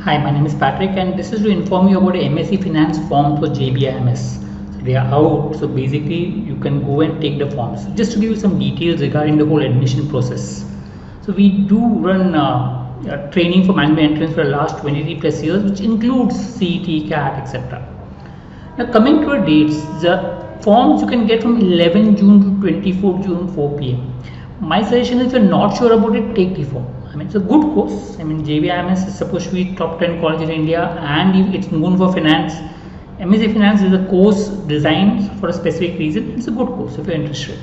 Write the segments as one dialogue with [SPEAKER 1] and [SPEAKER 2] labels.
[SPEAKER 1] Hi, my name is Patrick and this is to inform you about a MSc Finance form for JBIMS. So they are out, so basically you can go and take the forms. Just to give you some details regarding the whole admission process. So we do run training for MBA Entrance for the last 23 plus years, which includes CET, CAT, etc. Now coming to our dates, the forms you can get from 11 June to 24 June 4 p.m. My suggestion is if you're not sure about it, take the form. I mean, it's a good course. I mean, JBIMS is supposed to be top 10 college in India and it's known for finance. MSc Finance is a course designed for a specific reason. It's a good course if you're interested.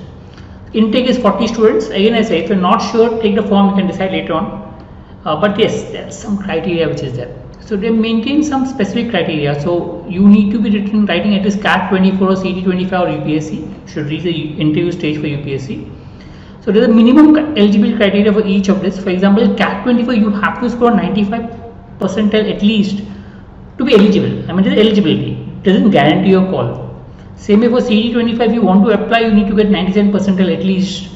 [SPEAKER 1] Intake is 40 students. Again, I say if you're not sure, take the form, you can decide later on. But yes, there's some criteria which is there. So they maintain some specific criteria. So you need to be writing at least CAT 24 or CET 25 or UPSC. Should reach the interview stage for UPSC. So there is a minimum eligibility criteria for each of this. For example, CAT 24 you have to score 95 percentile at least to be eligible. I mean, there is eligibility. It doesn't guarantee your call. Same way for CET 25, you want to apply, you need to get 97 percentile at least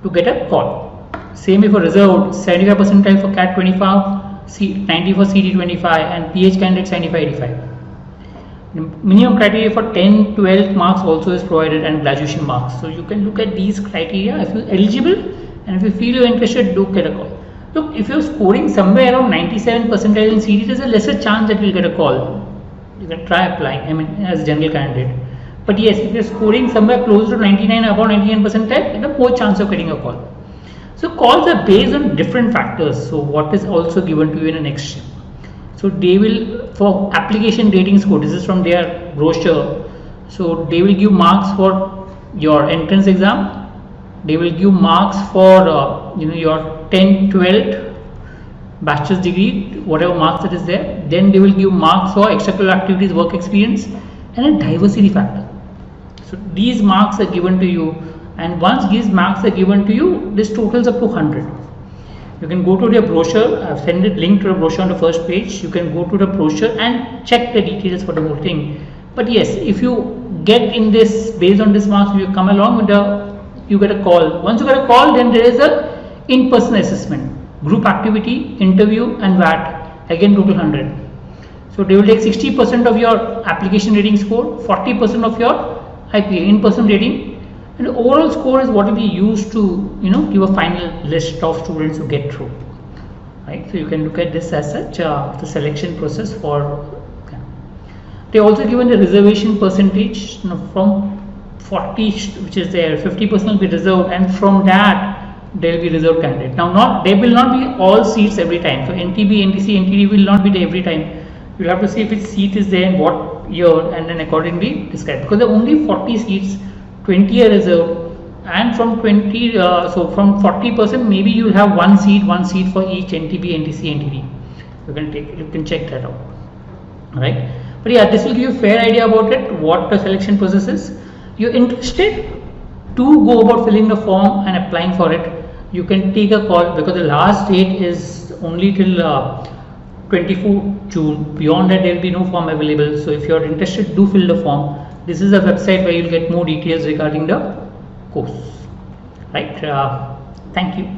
[SPEAKER 1] to get a call. Same way for reserved, 75 percentile for CAT 25, 90 for CET 25, and PH candidate 75-85. Minimum criteria for 10, 12 marks also is provided and graduation marks. So you can look at these criteria if you're eligible, and if you feel you're interested, do get a call. Look, if you're scoring somewhere around 97 percentile in CET, there's a lesser chance that you'll get a call. You can try applying, I mean, as a general candidate. But yes, if you're scoring somewhere close to 99, about 99 percentile, you have more chance of getting a call. So calls are based on different factors. So what is also given to you in the next step. So they will, for application rating score, this is from their brochure. So they will give marks for your entrance exam. They will give marks for your 10, 12 bachelor's degree, whatever marks that is there. Then they will give marks for extracurricular activities, work experience, and a diversity factor. So these marks are given to you, and once these marks are given to you, this totals up to 100. You can go to their brochure. I've sent a link to the brochure on the first page. You can go to the brochure and check the details for the whole thing. But yes, if you get in this based on this marks, you come along with you get a call. Once you get a call, then there is a in-person assessment, group activity, interview, and VAT. Again, total 100. So they will take 60% of your application rating score, 40% of your IPA in-person rating. And the overall score is what will be used to give a final list of students who get through, right? So you can look at this as such the selection process for. They also given the reservation percentage from 40, which is there, 50% will be reserved, and from that there will be reserved candidate. Now there will not be all seats every time. So NTB, NTC, NTD will not be there every time. You'll have to see if its seat is there in what year, and then accordingly describe. Because there are only 40 seats. 20 are reserved, and from 20, so from 40%, maybe you will have one seat for each NTB, NTC, NTD. You can check that out, right? But yeah, this will give you a fair idea about it, what the selection process is. You're interested to go about filling the form and applying for it, you can take a call, because the last date is only till 24 June. Beyond that, there will be no form available. So if you're interested, do fill the form. This is a website where you'll get more details regarding the course, right? Thank you.